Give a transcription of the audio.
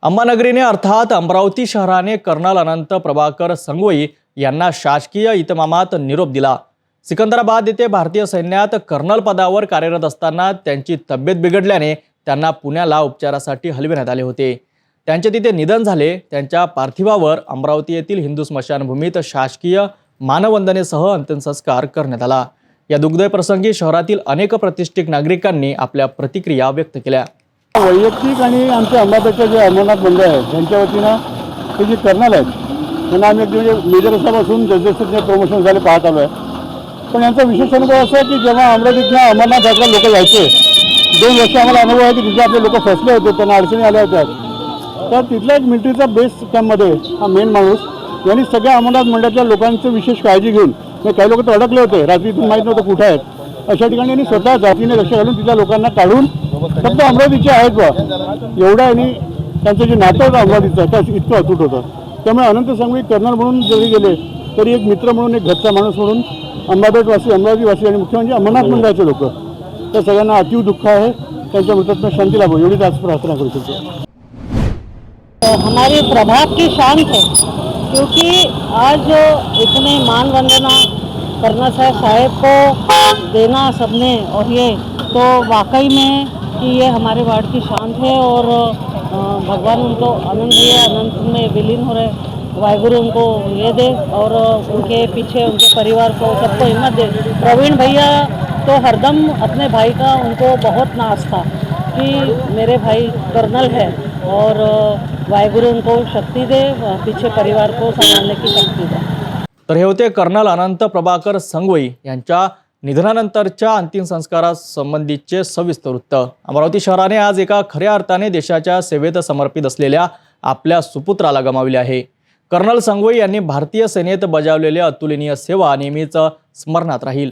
अंबानगरीने अर्थात अमरावती शहराने कर्नल अनंत प्रभाकर संगोई यांना शासकीय इतमामात निरोप दिला। सिकंदराबाद येथे भारतीय सैन्यात कर्नल पदावर कार्यरत असताना त्यांची तब्येत बिघडल्याने त्यांना पुण्याला उपचारासाठी हलविण्यात आले होते। त्यांचे तिथे निधन झाले। त्यांच्या पार्थिवावर अमरावती येथील हिंदू स्मशानभूमीत शासकीय मानवंदनेसह अंत्यसंस्कार करण्यात आला। या दुर्दैवी प्रसंगी शहरातील अनेक प्रतिष्ठित नागरिकांनी आपल्या प्रतिक्रिया व्यक्त केल्या। वैयक्तिक आणि आमच्या अंबापेठचे जे अमरनाथ मंडळ आहे त्यांच्या वतीनं ते जे कर्नल आहेत त्यांना आम्ही म्हणजे मेजर असापासून जसजसे प्रमोशन झाले पाहत आलो आहे। पण यांचा विशेष अनुभव असा आहे की जेव्हा अमरावतीच्या अमरनाथ यात्रा लोक जायचे 2 वर्ष आम्हाला अनुभव आहे की तिथे आपले लोक फसले होते, त्यांना अडचणी आल्या होत्या। तर तिथला एक मिलिटरीचा बेस कॅम्पमध्ये हा मेन माणूस यांनी सगळ्या अमरनाथ मंडळाच्या लोकांची विशेष काळजी घेऊन काही लोक तर अडकले होते, रात्रीतून माहीत नव्हतं कुठे आहेत, अशा ठिकाणी यांनी स्वतः जातीने लक्ष घालून तिथल्या लोकांना काढून फक्त अमरावतीचे आहेत बा एवढं यांनी त्यांचं जे नातं होतं अमरावतीचं त्या इतकं अतूट होतं। त्यामुळे अनंत संगोई कर्नल म्हणून जरी गेले तरी एक मित्र म्हणून, एक घरचा माणूस म्हणून अंबापेठवासी, अमरावतीवासी आणि मुख्य म्हणजे अमरनाथ मंडळाचे लोक त्या सगळ्यांना अतीव दुःख आहे। त्यांच्या मृतात्मा शांती लाभो एवढीच आज प्रार्थना करू शकतो। हमारे प्रभात की शान है क्योंकि आज इतने मान वंदना कर्नल साहब को देना सबने, और ये तो वाकई में कि ये हमारे वार्ड की शान है। और भगवान उनको आनंद दिए, अनंत में विलीन हो रहे, वाहिगुरु उनको ये दे और उनके पीछे उनके परिवार को सबको हिम्मत दे। प्रवीण भैया तो हरदम अपने भाई का उनको बहुत नाज था कि मेरे भाई कर्नल है, और वाहिगुरु उनको शक्ति दे, पीछे परिवार को संभालने की शक्ति दे। तर हे होते कर्नल अनंत प्रभाकर संगोई यांच्या निधनानंतरच्या अंतिम संस्कारासंबंधीचे सविस्तर वृत्त। अमरावती शहराने आज एका खऱ्या अर्थाने देशाच्या सेवेत समर्पित असलेल्या आपल्या सुपुत्राला गमावले आहे। कर्नल संगोई यांनी भारतीय सेनेत बजावलेली अतुलनीय सेवा नेहमीच स्मरणात राहील।